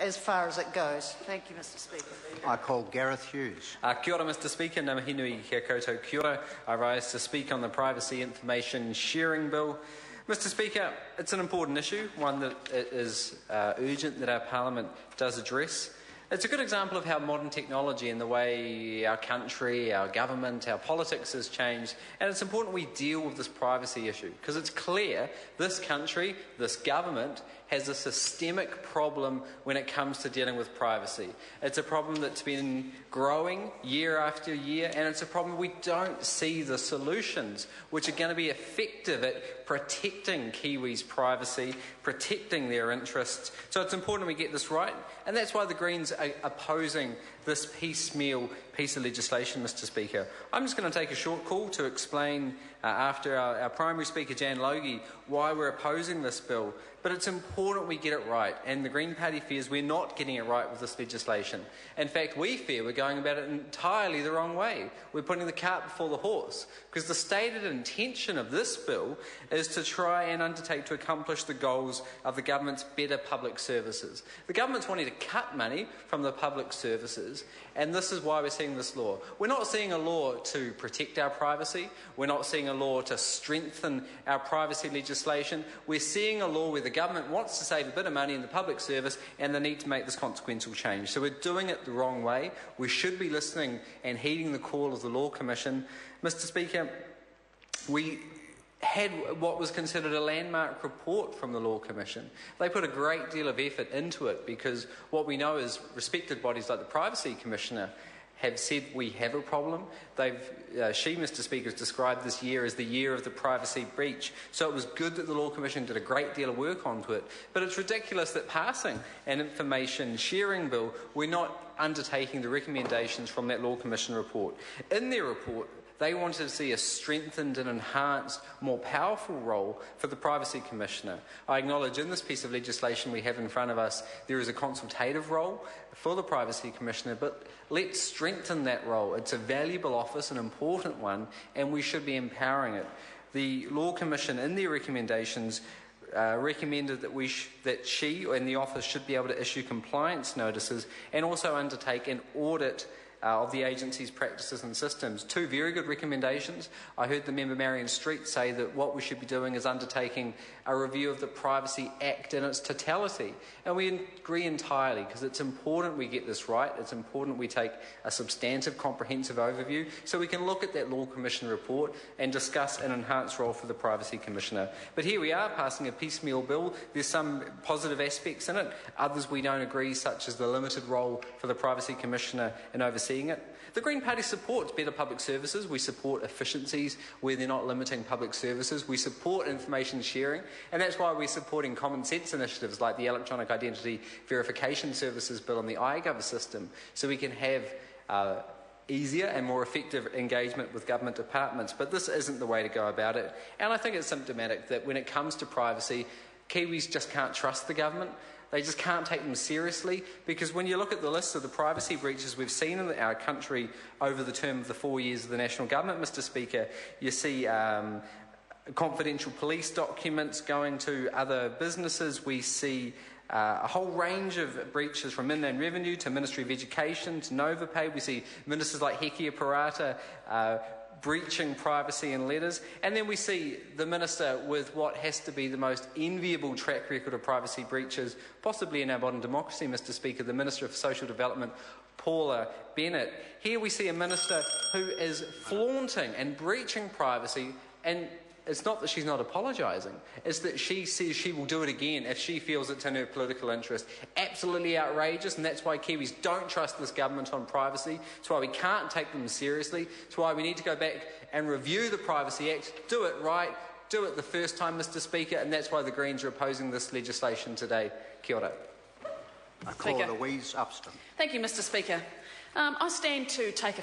as far as it goes. Thank you, Mr Speaker. I call Gareth Hughes. Kia ora, Mr Speaker. Ngā mihi nui kia koutou kia ora. I rise to speak on the Privacy Information Sharing Bill. Mr Speaker, it's an important issue, one that is urgent that our Parliament does address. It's a good example of how modern technology and the way our country, our government, our politics has changed, and it's important we deal with this privacy issue because it's clear this country, this government, has a systemic problem when it comes to dealing with privacy. It's a problem that's been growing year after year, and it's a problem we don't see the solutions which are going to be effective at protecting Kiwis' privacy, protecting their interests. So it's important we get this right, and that's why the Greens are opposing this piecemeal piece of legislation, Mr Speaker. I'm just going to take a short call to explain, after our primary speaker, Jan Logie, why we're opposing this bill. But it's important we get it right, and the Green Party fears we're not getting it right with this legislation. In fact, we fear we're going about it entirely the wrong way. We're putting the cart before the horse, because the stated intention of this bill is to try and undertake to accomplish the goals of the government's better public services. The government's wanting to cut money from the public services, and this is why we're seeing this law. We're not seeing a law to protect our privacy. We're not seeing a law to strengthen our privacy legislation. We're seeing a law where the government wants to save a bit of money in the public service and they need to make this consequential change. So we're doing it the wrong way. We should be listening and heeding the call of the Law Commission. Mr Speaker, we had what was considered a landmark report from the Law Commission. They put a great deal of effort into it because what we know is respected bodies like the Privacy Commissioner have said we have a problem. She, Mr Speaker, has described this year as the year of the privacy breach. So it was good that the Law Commission did a great deal of work onto it. But it's ridiculous that passing an information sharing bill, we're not undertaking the recommendations from that Law Commission report. In their report, they wanted to see a strengthened and enhanced, more powerful role for the Privacy Commissioner. I acknowledge in this piece of legislation we have in front of us there is a consultative role for the Privacy Commissioner, but let's strengthen that role. It's a valuable office, an important one, and we should be empowering it. The Law Commission, in their recommendations, recommended that she and the office should be able to issue compliance notices and also undertake an audit of the agency's practices and systems. Two very good recommendations. I heard the member Marion Street say that what we should be doing is undertaking a review of the Privacy Act in its totality. And we agree entirely because it's important we get this right. It's important we take a substantive, comprehensive overview so we can look at that Law Commission report and discuss an enhanced role for the Privacy Commissioner. But here we are passing a piecemeal bill. There's some positive aspects in it. Others we don't agree, such as the limited role for the Privacy Commissioner in overseeing it. The Green Party supports better public services. We support efficiencies where they're not limiting public services. We support information sharing, and that's why we're supporting common sense initiatives like the Electronic Identity Verification Services Bill and the iGov system, so we can have easier and more effective engagement with government departments. But this isn't the way to go about it, and I think it's symptomatic that when it comes to privacy, Kiwis just can't trust the government. They just can't take them seriously, because when you look at the list of the privacy breaches we've seen in our country over the term of the 4 years of the National Government, Mr Speaker, you see confidential police documents going to other businesses. We see a whole range of breaches from Inland Revenue to Ministry of Education to NovaPay. We see ministers like Hekia Parata breaching privacy in letters. And then we see the minister with what has to be the most enviable track record of privacy breaches, possibly in our modern democracy, Mr Speaker, the Minister for Social Development, Paula Bennett. Here we see a minister who is flaunting and breaching privacy, and it's not that she's not apologising, it's that she says she will do it again if she feels it's in her political interest. Absolutely outrageous, and that's why Kiwis don't trust this government on privacy. It's why we can't take them seriously. It's why we need to go back and review the Privacy Act, do it right, do it the first time, Mr Speaker, and that's why the Greens are opposing this legislation today. Kia ora. I call Louise Upston. Thank you, Mr Speaker. I stand to take